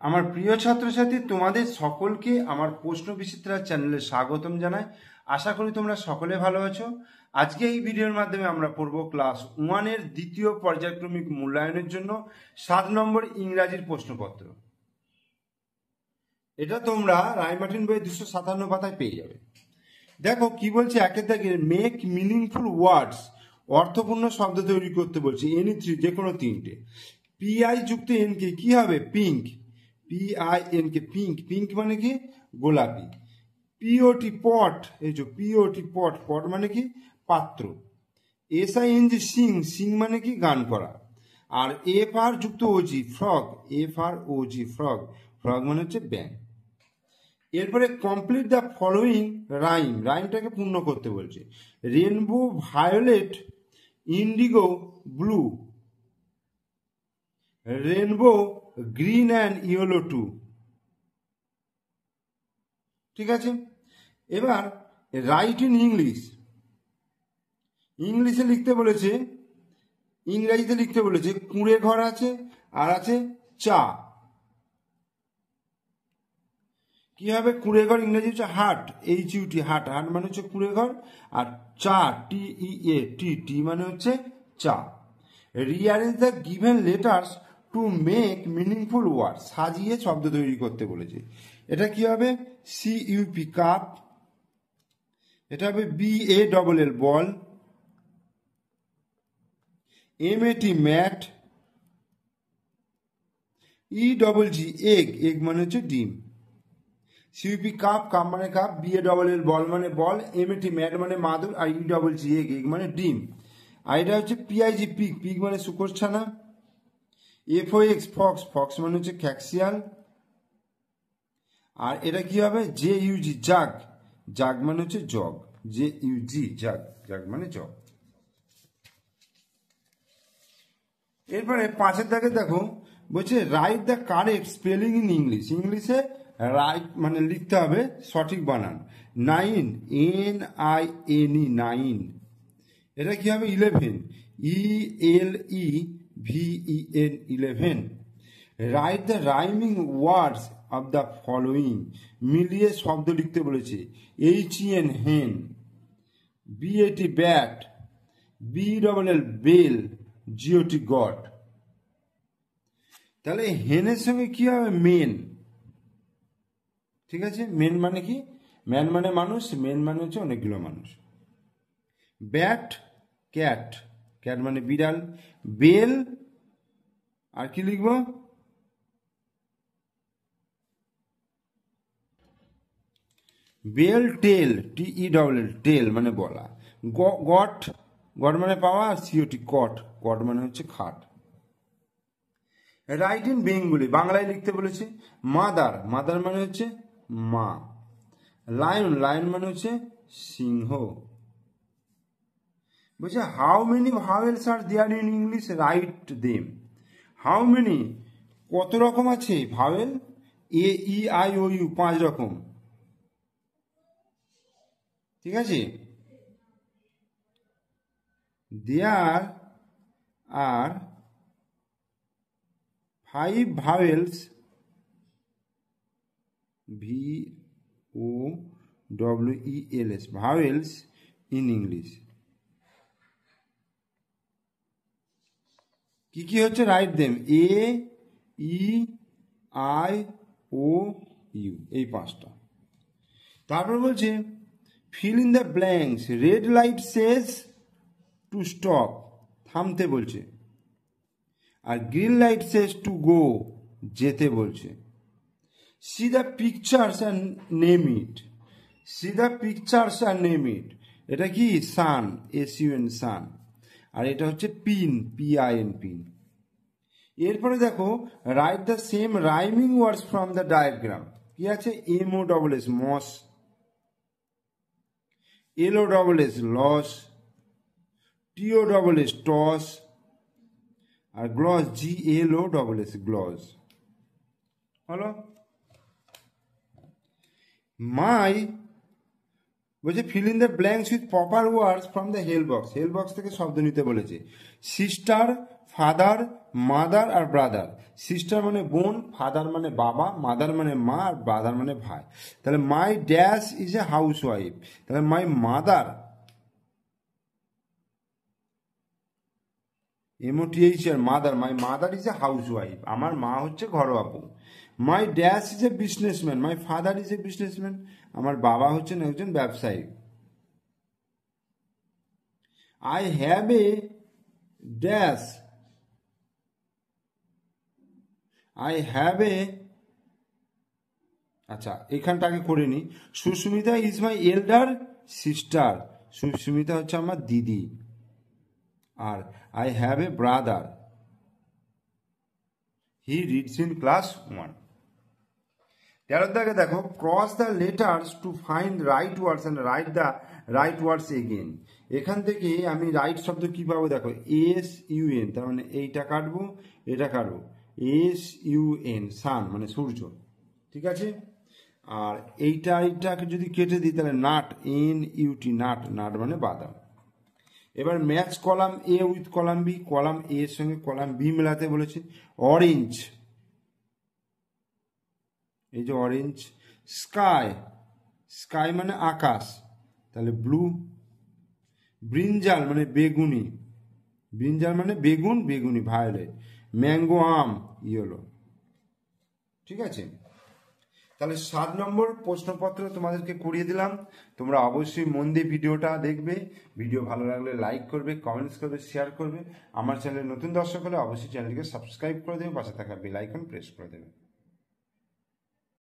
আমার প্রিয় ছাত্রছাত্রী, তোমাদের সকলকে আমার প্রশ্ন বিচিত্রা চ্যানেলে স্বাগতম জানাই। আশা করি তোমরা সকলে ভালো আছো। আজকে এই ভিডিওর মাধ্যমে আমরা পড়ব ক্লাস 1-এর দ্বিতীয় পর্যায়ক্রমিক মূল্যায়নের জন্য 7 নম্বর ইংরাজির প্রশ্নপত্র। এটা তোমরা রায়মার্টিন বইয়ের 257 পাতায় পেয়ে যাবে। দেখো কি বলছে, একের দাগে মেক মিনিংফুল ওয়ার্ডস, অর্থপূর্ণ শব্দ তৈরি করতে বলছে। এনি থ্রি, যে কোনো তিনটে। পিআই যুক্ত এনকে কি হবে? পিঙ্ক। পিআইএনকে পিঙ্ক, পিঙ্ক মানে কি? গোলাপি। পিওটি পট, এই যে পিওটি পট, পট মানে কি? পাত্র। এসআইএনজি সিং, সিং মানে কি? গান করা। আর এফ আর যুক্ত OG frog, F R OG frog, frog মানে হচ্ছে ব্যাং। এরপরে কমপ্লিট দ্য ফলোয়িং রাইম, রাইমটাকে পূর্ণ করতে বলছে। Rainbow violet indigo blue, rainbow green and yellow too. ঠিক আছে, এবার রাইট ইন ইংলিশ, ইংলিশে লিখতে বলেছে, ইংরেজিতে লিখতে বলেছে। কুঁড়ে ঘর আছে আর আছে চা। কি হবে? কুঁড়ে ঘর ইংরেজি হচ্ছে হাট, HUT, হাট। হাট মানে হচ্ছে কুঁড়ে ঘর। আর চা, TEA, টি মানে হচ্ছে চা। Rearrange the given letters to make meaningful word, সাজিয়ে শব্দ তৈরি করতে বলেছে। এটা কি হবে? CUP কাপ, এটা হবে BALL ball, MAT mat, EGG egg, egg মানে হচ্ছে ডিম। CUP কাপ, কাপ মানে কাপ, BALL বল মানে বল, MAT ম্যাট মানে মাদুর, আর EGG এগ, এগ মানে ডিম। আর এটা হচ্ছে PIG পিগ, পিগ মানে শুকর ছানা। FOX ফক্স, ফক্স মানে হচ্ছে খ্যাক্সিয়াল। আর এটা কি হবে? JUG জাগ, জাগ মানে হচ্ছে জগ, JUG জাগ, জাগ মানে জগ। এরপরে 5-এর দাগে দেখো বলছে write the correct spelling in English, ইংলিশে রাইট মানে লিখতে হবে সঠিক বানান। 9, NINE, 9। এটা কি হবে? 11, ELEVEN, 11। Write the rhyming words of the following, মিলিয়ে শব্দ লিখতে বলেছে। HEN hen, BAT bat, BLL bell, GOT got. তাহলে হেনের সঙ্গে কি হবে? মেন। ঠিক আছে, মেন মানে কি? ম্যান মানে মানুষ, মেন মানে হচ্ছে অনেকগুলো মানুষ। ব্যাট ক্যাট, ক্যাট মানে বিড়াল। বেল, আর কি লিখবো? বেল টেল, TELL, টেল মানে বলা। গট, গট মানে পাওয়া। আর COT কট, কট মানে হচ্ছে খাট। রাইট ইন বেঙ্গলি, বাংলায় লিখতে বলেছে। মাদার, মাদার মানে হচ্ছে মা। লায়ন, লায়ন মানে হচ্ছে সিংহ। বলছে how many vowels are there in English, write them. How many, কত রকম আছে ভাওয়েল? AEIOU, 5 রকম। ঠিক আছে, there are 5 vowels, VOWELS, vowels in English. কি কি হচ্ছে? রাইট দেম, AEIOU, এই 5টা। তারপর বলছে fill in the blanks, red light says to stop, থামতে বলছে। আর green light says to go, যেতে বলছে। See the pictures and name it, see the pictures and name it. এটা কি? সান, SUN সান। আর এটা হচ্ছে পিন, PIN পিন। এরপরে দেখো write the same rhyming words from the diagram. কি আছে? MOSS মস, LOSS লস, TOSS টস, আর গ্লস, GLOSS গ্লস। হলো। মাই বলছে fill in the blanks with proper words from the help box, help box থেকে শব্দ নিতে বলেছে। সিস্টার, ফাদার, মাদার আর brother. Sister মানে বোন, ফাদার মানে বাবা, মাদার মানে মা আর ব্রাদার মানে ভাই। তাহলে my dash is a housewife. তাহলে my mother, MOTHER mother, my mother is a housewife. আমার মা হচ্ছে ঘরোয়া বউ। My dash is a businessman, my father is a businessman. আমার বাবা হচ্ছেন একজন ব্যবসায়ী। I have a dash, I have a, আচ্ছা এখানটাকে করে নি। Susmita is my elder sister. Susmita হচ্ছে আমার দিদি। আর I have a brother, he reads in class 1। 13 দাগে দেখো, cross the letters to find right words and write the right words again. এখান থেকে আমি রাইট শব্দ কি পাবো দেখো, SUN, তার মানে এইটা কাটবো, এটা কাটবো, SUN, সান মানে সূর্য, ঠিক আছে। আর এইটাকে যদি কেটে দিই তাহলে নাট, NUT, নাট, নাট মানে বাদাম। এবার match column A with column B, column A এর সঙ্গে কলাম B মেলাতে বলেছে। অরেঞ্জ, এই যে অরেঞ্জ। স্কাই, স্কাই মানে আকাশ, তাহলে ব্লু। ব্রিঞ্জাল মানে বেগুনি, ব্রিঞ্জাল মানে বেগুন, বেগুনি ভায়োলেট। ম্যাঙ্গো আম, ইয়েলো, ঠিক আছে। তাহলে 7 নম্বর প্রশ্নপত্র তোমাদেরকে করিয়ে দিলাম। তোমরা অবশ্যই মন দিয়ে ভিডিওটা দেখবে। ভিডিও ভালো লাগলে লাইক করবে, কমেন্টস করবে, শেয়ার করবে। আমার চ্যানেলে নতুন দর্শক হলে অবশ্যই চ্যানেলটিকে সাবস্ক্রাইব করে দেবে, পাশে থাকা বেল আইকন প্রেস করে দেবে।